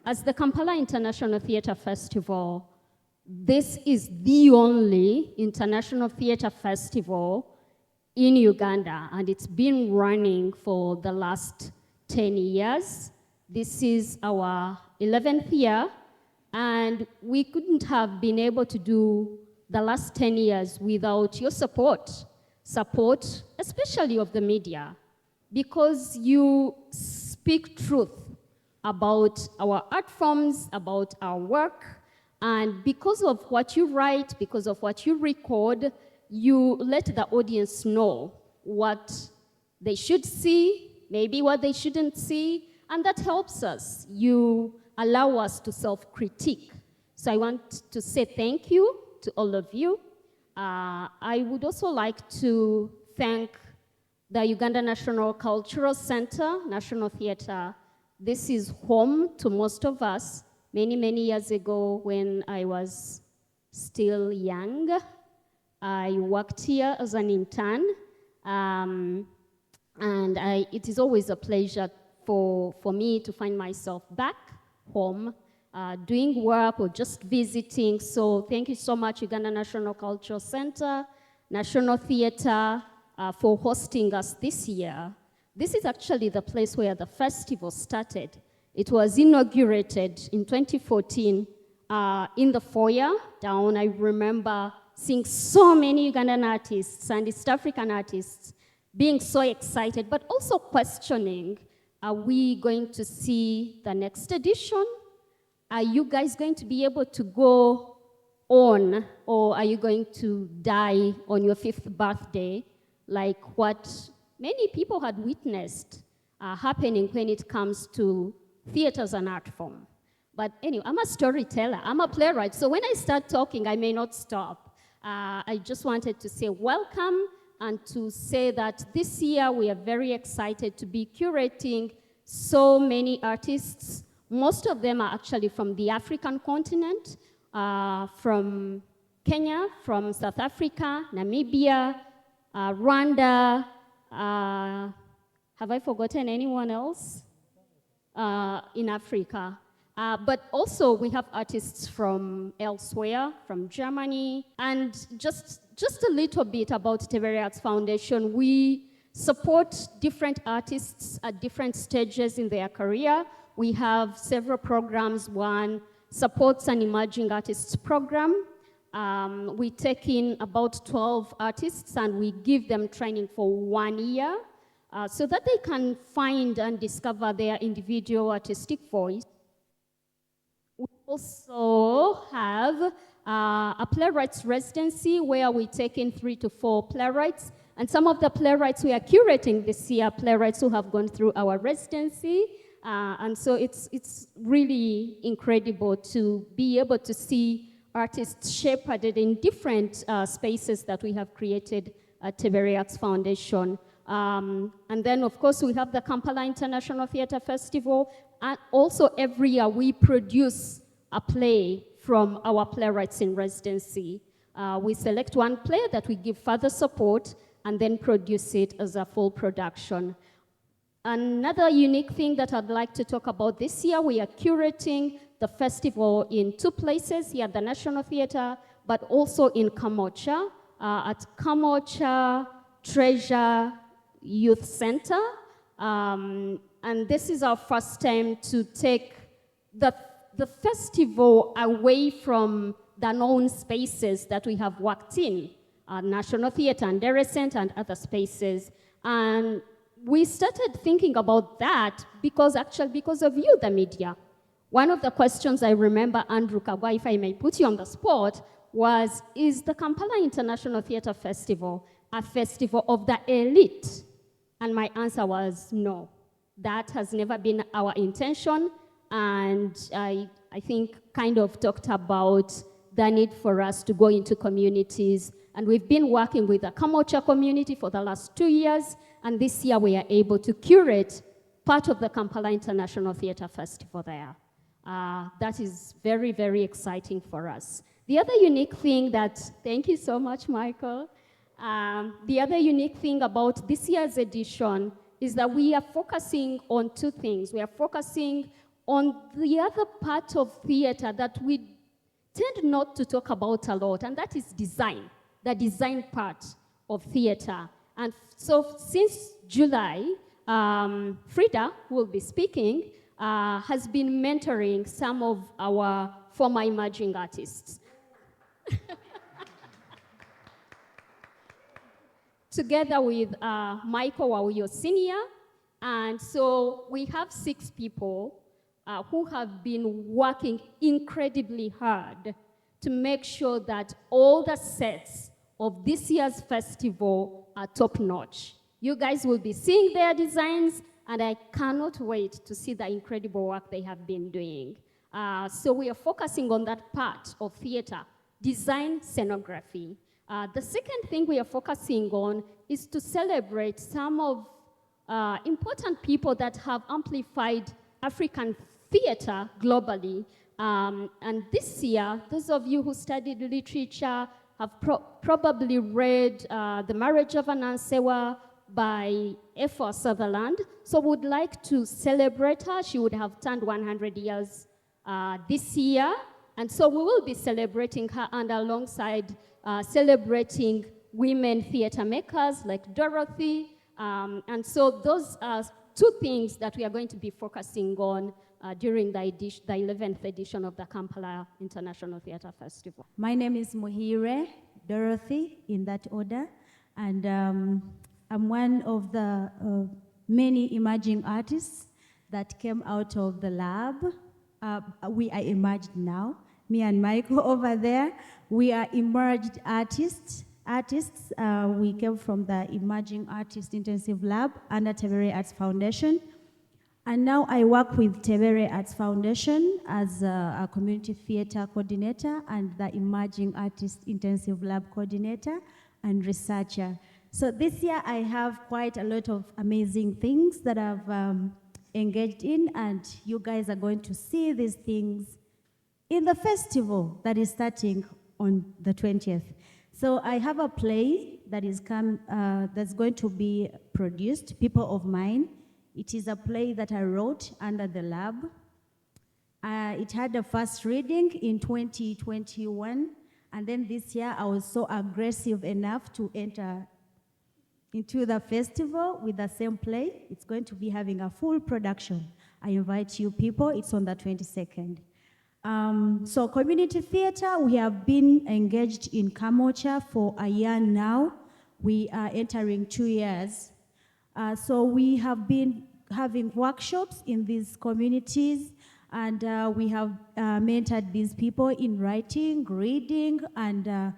As the Kampala International Theatre Festival, this is the only international theatre festival in Uganda, and it's been running for the last 10 years. This is our 11th year, and we couldn't have been able to do the last 10 years without your support, especially of the media, because you speak truth about our art forms, about our work, and because of what you write, because of what you record, you let the audience know what they should see, maybe what they shouldn't see, and that helps us. You allow us to self-critique. So I want to say thank you to all of you. I would also like to thank the Uganda National Cultural Center, National Theatre. This is home to most of us. Many, many years ago when I was still young, I worked here as an intern, and it is always a pleasure for me to find myself back home, doing work or just visiting. So thank you so much, Uganda National Cultural Center, National Theatre, for hosting us this year. This is actually the place where the festival started. It was inaugurated in 2014 in the foyer down. I remember seeing so many Ugandan artists and East African artists being so excited, but also questioning, are we going to see the next edition? Are you guys going to be able to go on, or are you going to die on your 5th birthday, like what many people had witnessed happening when it comes to theaters and art form? But anyway, I'm a storyteller, I'm a playwright, so when I start talking, I may not stop. I just wanted to say welcome and to say that this year we are very excited to be curating so many artists. Most of them are actually from the African continent, from Kenya, from South Africa, Namibia, Rwanda. Have I forgotten anyone else? In Africa. But also we have artists from elsewhere, from Germany. And just a little bit about Tebere Arts Foundation. We support different artists at different stages in their career. We have several programs. One supports an emerging artists program. We take in about 12 artists and we give them training for 1 year so that they can find and discover their individual artistic voice. We also have a playwrights residency where we take in 3 to 4 playwrights. And some of the playwrights we are curating this year, playwrights who have gone through our residency. And so it's really incredible to be able to see artists shepherded in different spaces that we have created at Tebere Arts Foundation. And then, of course, we have the Kampala International Theatre Festival. And also, every year, we produce a play from our playwrights in residency. We select one play that we give further support and then produce it as a full production. Another unique thing that I'd like to talk about this year, we are curating the festival in 2 places here at the National Theatre, but also in Kamocha, at Kamocha Treasure Youth Center. And this is our first time to take the festival away from the known spaces that we have worked in, National Theatre and Dere Center and other spaces. And we started thinking about that because of you, the media. One of the questions I remember, Andrew Kagwa, if I may put you on the spot, was, is the Kampala International Theatre Festival a festival of the elite? And my answer was no. That has never been our intention. And I think kind of talked about the need for us to go into communities. And we've been working with the Kamocha community for the last 2 years. And this year we are able to curate part of the Kampala International Theatre Festival there. That is very, very exciting for us. The other unique thing that, thank you so much, Michael. The other unique thing about this year's edition is that we are focusing on two things. We are focusing on the other part of theater that we tend not to talk about a lot, and that is design, the design part of theater. And so since July, Frida, who will be speaking, has been mentoring some of our former emerging artists. Together with Michael Wauyo Sr. And so we have 6 people who have been working incredibly hard to make sure that all the sets of this year's festival are top-notch. You guys will be seeing their designs, and I cannot wait to see the incredible work they have been doing. So we are focusing on that part of theater, design, scenography. The second thing we are focusing on is to celebrate some of important people that have amplified African theater globally. And this year, those of you who studied literature have probably read The Marriage of Anansewa by F.R. Sutherland. So would like to celebrate her. She would have turned 100 years this year. And so we will be celebrating her, and alongside celebrating women theater makers like Dorothy. And so those are 2 things that we are going to be focusing on during the 11th edition of the Kampala International Theatre Festival. My name is Muhire Dorothy, in that order, and I'm one of the many emerging artists that came out of the lab. We are emerged now. Me and Michael over there, we are emerged artists. We came from the Emerging Artist Intensive Lab under Tebere Arts Foundation. And now I work with Tebere Arts Foundation as a community theater coordinator and the Emerging Artist Intensive Lab coordinator and researcher. So this year I have quite a lot of amazing things that I've engaged in, and you guys are going to see these things in the festival that is starting on the 20th. So I have a play that is that's going to be produced, People of Mine. It is a play that I wrote under the lab. It had a first reading in 2021, and then this year I was so aggressive enough to enter into the festival with the same play. It's going to be having a full production. I invite you people, it's on the 22nd. So community theater, we have been engaged in Kamocha for a year now. We are entering 2 years. So we have been having workshops in these communities, and we have mentored these people in writing, reading, and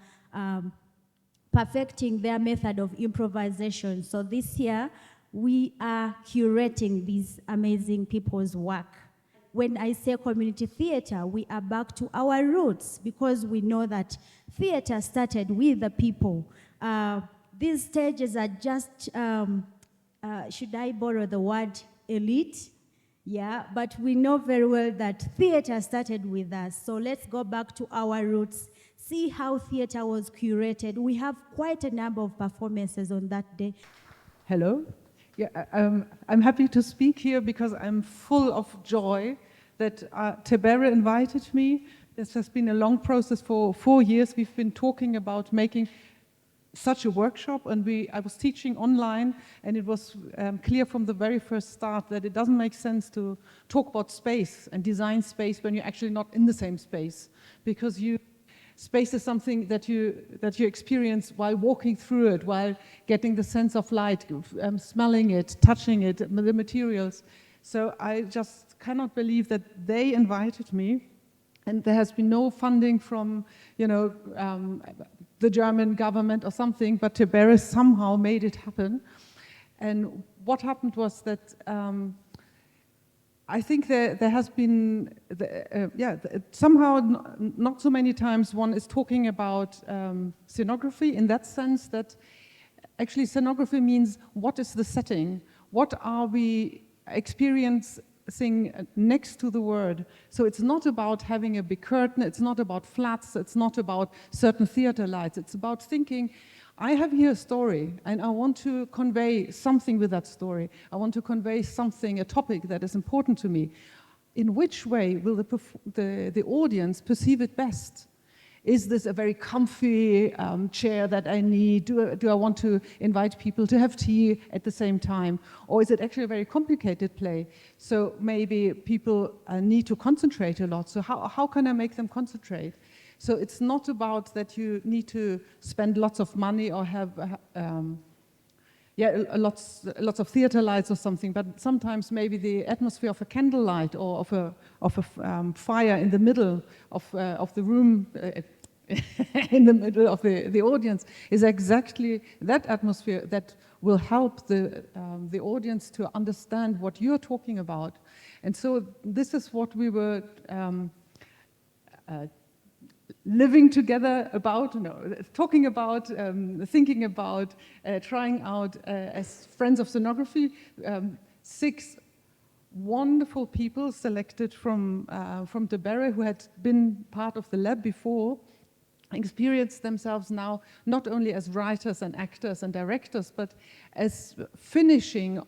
perfecting their method of improvisation. So this year, we are curating these amazing people's work. When I say community theater, we are back to our roots, because we know that theater started with the people. These stages are just, should I borrow the word elite? Yeah, but we know very well that theater started with us. So let's go back to our roots, see how theater was curated. We have quite a number of performances on that day. Hello. Yeah, I'm happy to speak here because I'm full of joy that Tebere invited me. This has been a long process for 4 years. We've been talking about making such a workshop, and I was teaching online, and it was clear from the very first start that it doesn't make sense to talk about space and design space when you're actually not in the same space, because space is something that you experience while walking through it, while getting the sense of light, smelling it, touching it, the materials. So I just cannot believe that they invited me, and there has been no funding from, the German government or something, but Tebere somehow made it happen. And what happened was that I think there has been, somehow not so many times one is talking about scenography in that sense that actually scenography means what is the setting? What are we experiencing next to the word? So it's not about having a big curtain, it's not about flats, it's not about certain theater lights, it's about thinking I have here a story, and I want to convey something with that story. I want to convey something, a topic that is important to me. In which way will the audience perceive it best? Is this a very comfy chair that I need? Do I want to invite people to have tea at the same time? Or is it actually a very complicated play? So maybe people need to concentrate a lot. So how can I make them concentrate? So it's not about that you need to spend lots of money or have lots of theater lights or something, but sometimes maybe the atmosphere of a candlelight or of a fire in the middle of the room, in the middle of the audience, is exactly that atmosphere that will help the audience to understand what you're talking about. And so this is what we were living together about, talking about, thinking about, trying out as friends of scenography. 6 wonderful people selected from Deberre who had been part of the lab before, experience themselves now not only as writers and actors and directors, but as finishing,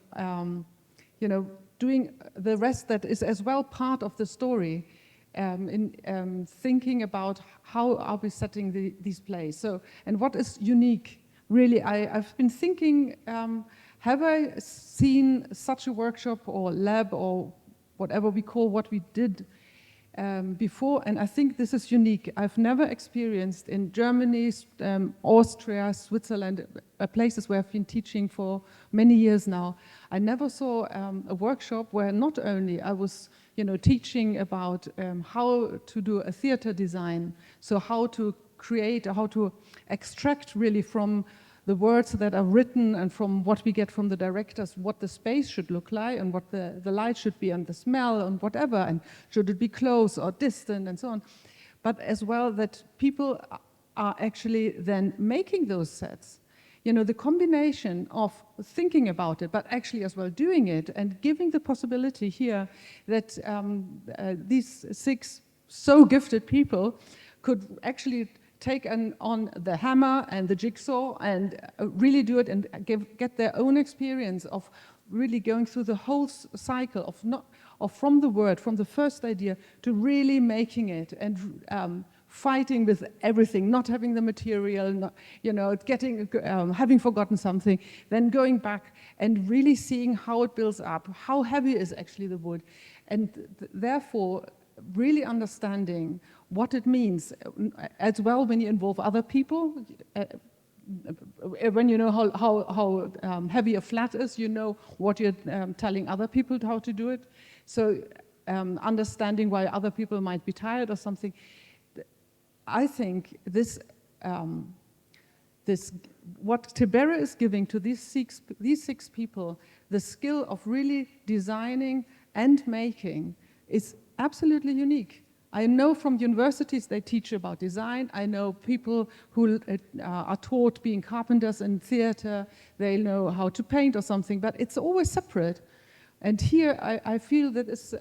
doing the rest that is as well part of the story. In thinking about how are we setting these plays. So, and what is unique, really, I've been thinking, have I seen such a workshop or lab or whatever we call what we did before? And I think this is unique. I've never experienced in Germany, Austria, Switzerland, places where I've been teaching for many years now. I never saw a workshop where not only I was teaching about how to do a theater design, so how to create, how to extract really from the words that are written and from what we get from the directors, what the space should look like and what the light should be and the smell and whatever, and should it be close or distant and so on. But as well that people are actually then making those sets. The combination of thinking about it, but actually as well doing it and giving the possibility here that these 6 so gifted people could actually take on the hammer and the jigsaw and really do it and get their own experience of really going through the whole cycle of from the word, from the first idea to really making it and fighting with everything, not having the material, having forgotten something, then going back and really seeing how it builds up, how heavy is actually the wood, and therefore really understanding what it means as well when you involve other people. When you know how heavy a flat is, you know what you're telling other people how to do it. So understanding why other people might be tired or something. I think this what Deberre is giving to these six people, the skill of really designing and making, is absolutely unique. I know from universities they teach about design. I know people who are taught being carpenters in theater, they know how to paint or something, but it's always separate. And here I feel that it's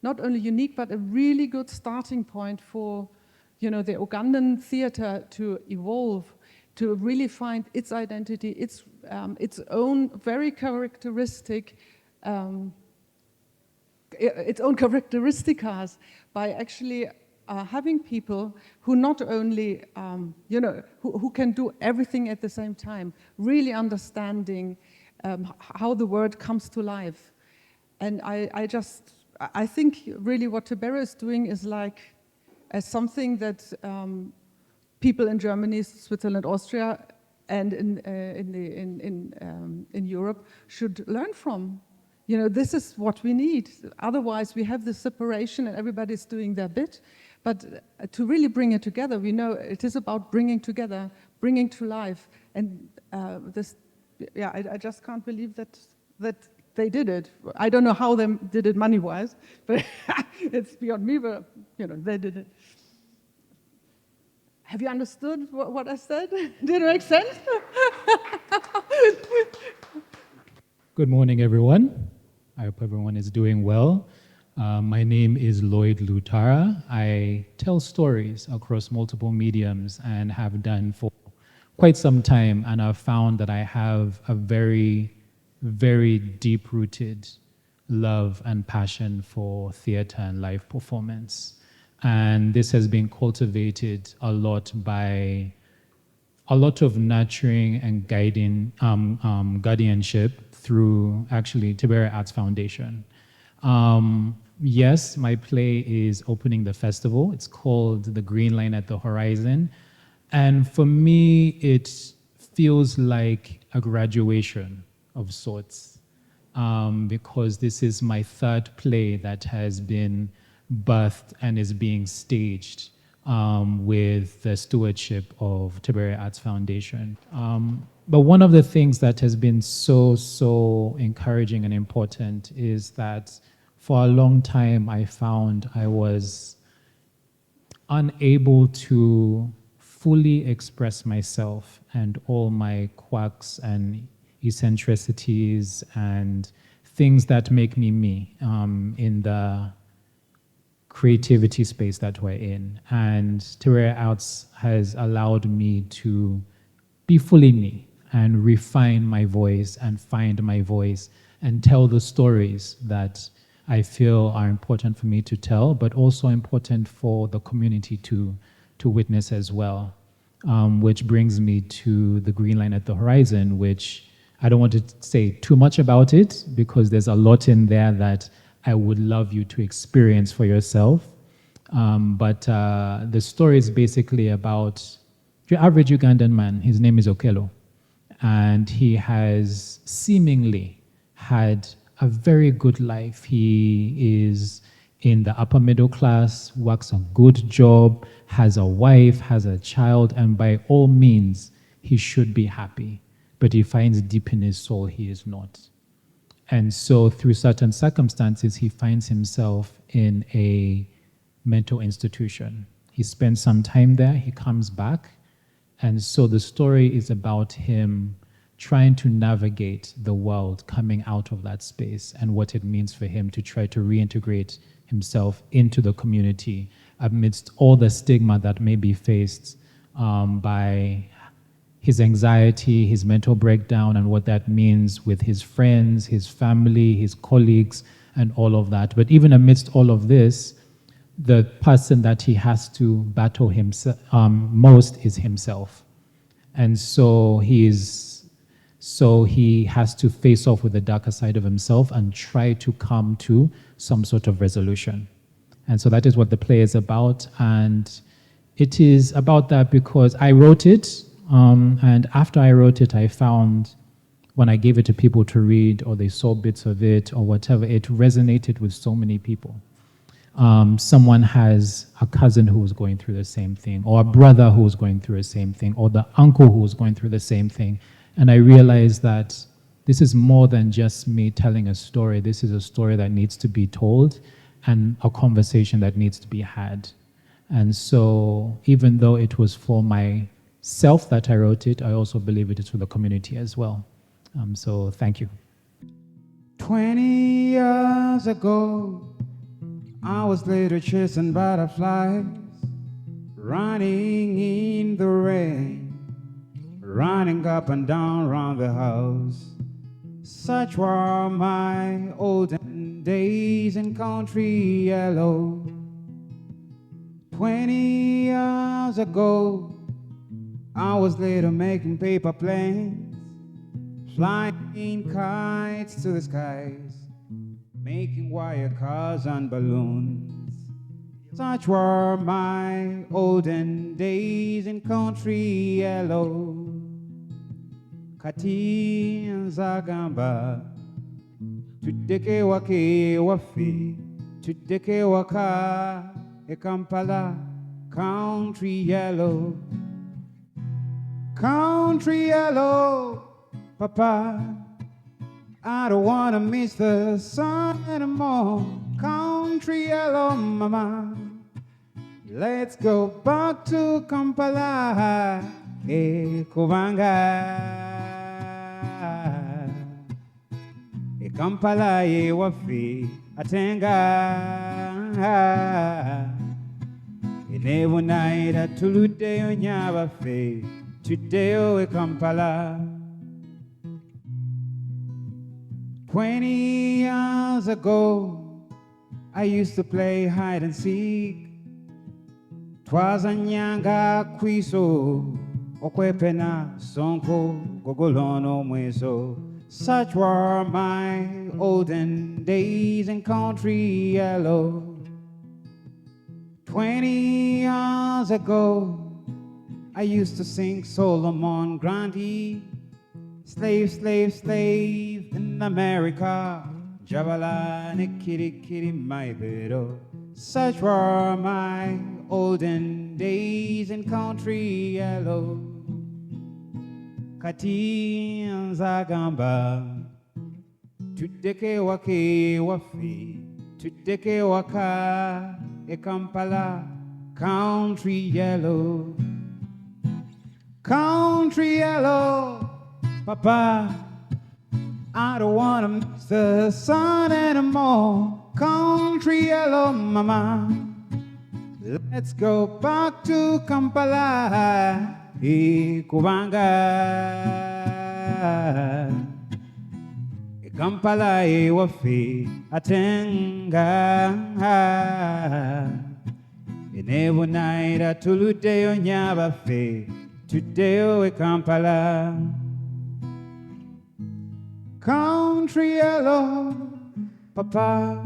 not only unique, but a really good starting point for the Ugandan theater to evolve, to really find its identity, its own very characteristic, its own characteristics by actually having people who not only, who can do everything at the same time, really understanding how the word comes to life. And I think really what Deberre is doing is like as something that people in Germany, Switzerland, Austria, and in Europe should learn from. This is what we need. Otherwise, we have this separation and everybody's doing their bit. But to really bring it together, we know it is about bringing together, bringing to life. And I just can't believe that they did it. I don't know how they did it money-wise, but it's beyond me, but they did it. Have you understood what I said? Did it make sense? Good morning, everyone. I hope everyone is doing well. My name is Lloyd Lutara. I tell stories across multiple mediums and have done for quite some time, and I've found that I have a very, very deep-rooted love and passion for theater and live performance. And this has been cultivated a lot by a lot of nurturing and guiding guardianship through actually Tibere Arts Foundation. Yes, my play is opening the festival. It's called The Green Line at the Horizon. And for me, it feels like a graduation of sorts, because this is my third play that has been birthed and is being staged with the stewardship of Tibere Arts Foundation. But one of the things that has been so encouraging and important is that for a long time I found I was unable to fully express myself and all my quirks and eccentricities and things that make me me in the creativity space that we're in. And Tibere Arts has allowed me to be fully me and refine my voice and find my voice and tell the stories that I feel are important for me to tell, but also important for the community to witness as well. Which brings me to The Green Line at the Horizon, which I don't want to say too much about it because there's a lot in there that I would love you to experience for yourself. But the story is basically about your average Ugandan man. His name is Okello. And he has seemingly had a very good life. He is in the upper middle class, works a good job, has a wife, has a child, and by all means, he should be happy. But he finds deep in his soul he is not. And so through certain circumstances, he finds himself in a mental institution. He spends some time there, he comes back, and so the story is about him trying to navigate the world coming out of that space and what it means for him to try to reintegrate himself into the community amidst all the stigma that may be faced by his anxiety, his mental breakdown, and what that means with his friends, his family, his colleagues, and all of that. But even amidst all of this, the person that he has to battle himself most is himself. And so he has to face off with the darker side of himself and try to come to some sort of resolution. And so that is what the play is about. And it is about that because I wrote it, and after I wrote it, I found when I gave it to people to read or they saw bits of it or whatever, it resonated with so many people. Someone has a cousin who was going through the same thing, or a brother who was going through the same thing, or the uncle who was going through the same thing. And I realized that this is more than just me telling a story. This is a story that needs to be told and a conversation that needs to be had. And so even though it was for myself that I wrote it, I also believe it is for the community as well. So thank you. 20 years ago, I was later chasing butterflies, running in the rain, running up and down around the house. Such were my olden days in country yellow. 20 years ago, I was later making paper planes, flying kites to the skies, making wire cars and balloons. Such were my olden days in country yellow. Kati nzagamba tudeke wake wafi, tudeke waka e Kampala, country yellow. Country yellow, Papa, I don't wanna miss the sun anymore. Country yellow, Mama, let's go back to Kampala, Kubanga. Kampala ye wafi atenga. Inevo naira tulude onyaba fe. Today we Kampala. 20 years ago, I used to play hide and seek. 'Twas a nyanga kwiso, okwepena sonko, gogolono mweso. Such were my olden days in country yellow. 20 years ago, I used to sing Solomon Grundy. Slave, slave, slave in America. Jabalani, kitty, kitty, my little. Such were my olden days in country yellow. Kati nzagamba, tudeke wake wafi, tudeke waka e Kampala, country yellow. Country yellow, Papa, I don't wanna miss the sun anymore. Country yellow, Mama, let's go back to Kampala, Kubanga, Kampala, Wafi, Atenga, Inebu naira tuludeo nyabafe, Tudeo Kampala. Country yellow, Papa,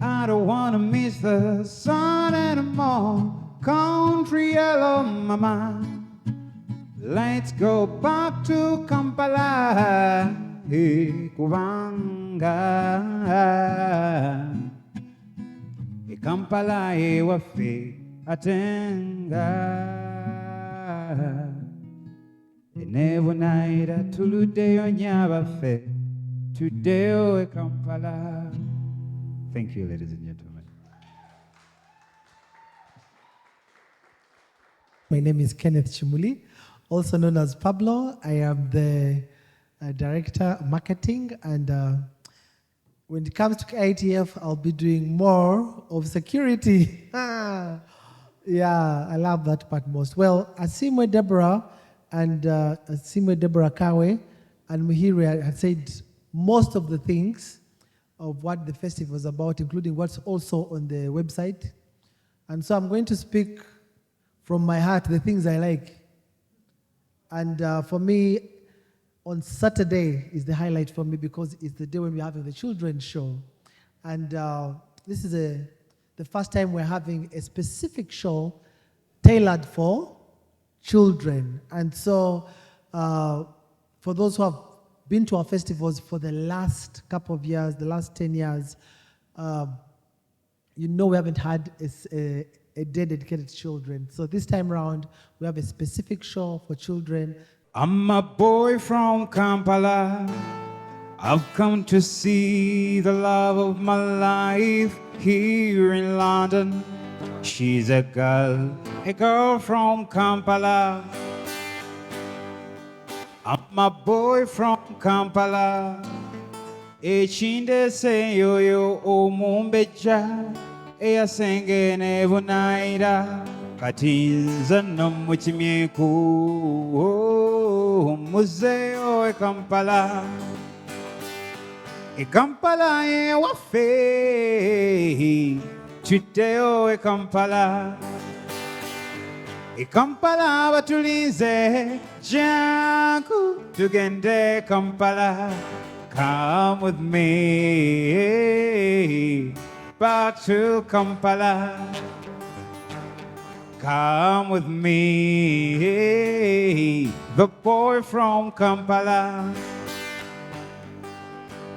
I don't wanna miss the sun anymore. Country yellow, Mama, let's go back to Kampala, Kubanga, Kampala, Wafi, Atenga. Never night tuludeo nyabafe, tudeo Kampala. Thank you, ladies and gentlemen. My name is Kenneth Chimuli, also known as Pablo. I am the Director of Marketing, and when it comes to KITF, I'll be doing more of security. Yeah, I love that part most. Well, Asimwe Deborah and Asimwe Deborah Kawe and Muhiri had said most of the things of what the festival is about, including what's also on the website. And so I'm going to speak from my heart the things I like. And for me, on Saturday is the highlight for me because it's the day when we're having the children's show. And this is the first time we're having a specific show tailored for children. And so for those who have been to our festivals for the last couple of years, the last 10 years, you know we haven't had a day dedicated to children. So this time around, we have a specific show for children. I'm a boy from Kampala. I've come to see the love of my life here in London. She's a girl from Kampala. I'm a boy from Kampala. Echinde se yo omumbeja eya senge ne bunaira katinza no muchimyeku museo e Kampala. E Kampala e wafe Chiteo e Kampala. E Kampala batulize jangu tugende Kampala. Come with me back to Kampala. Come with me, the boy from Kampala.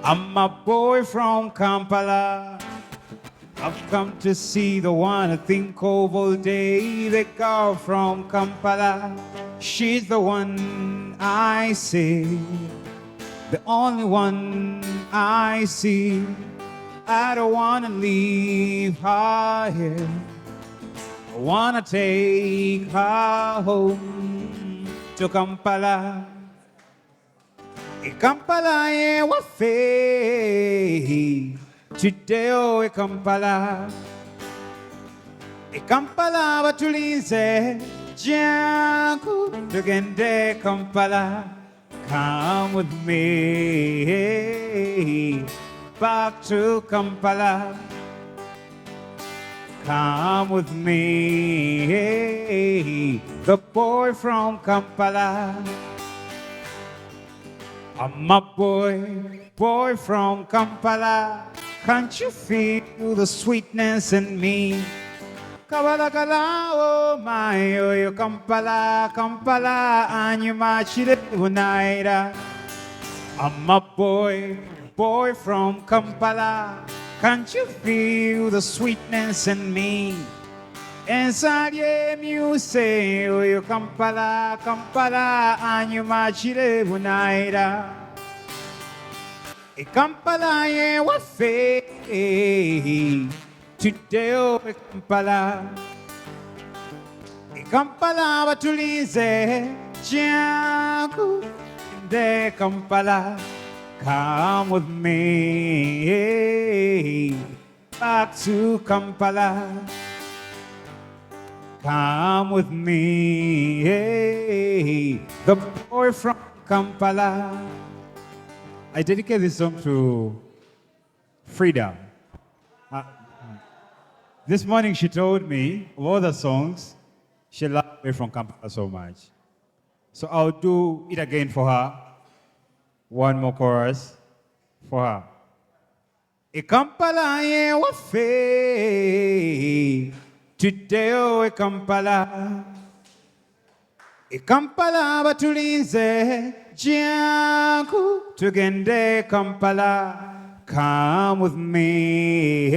I'm a boy from Kampala. I've come to see the one I think of all day, the girl from Kampala. She's the one I see, the only one I see. I don't wanna leave her here. I wanna take her home to Kampala. Kampala e wafe Chideo e Kampala. E Kampala batulize Jangu tugende Kampala. Come with me back to Kampala. Come with me, the boy from Kampala. I'm a boy from Kampala. Can't you feel the sweetness in me? Kabalakala, oh my, oh, you Kampala, Kampala, and you machide unaira. I'm a boy from Kampala. Can't you feel the sweetness in me? Inside you say, oh, you Kampala, Kampala, and you machide unaira. E Kampala, ye wafe. Today, oh, e Kampala. E Kampala, batulize, jangu, de Kampala. Come with me back to Kampala. Come with me, the boy from Kampala. I dedicate this song to Frida. This morning she told me of all the songs she loved me from Kampala so much. So I'll do it again for her. One more chorus for her. E Kampala ye wafe, today oh e Kampala. E Kampala batulize, jangu tugende Kampala. Come with me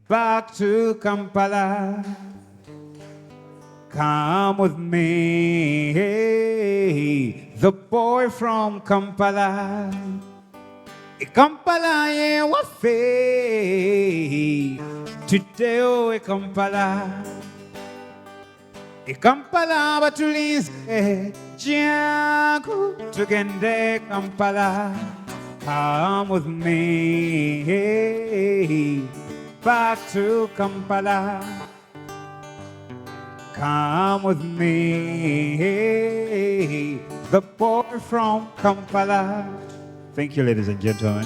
back to Kampala. Come with me, the boy from Kampala. E Kampala ye wafe, today oh e Kampala. E Kampala batulize, jangu tugende Kampala. Come with me back to Kampala. Come with me, the boy from Kampala. Thank you, ladies and gentlemen.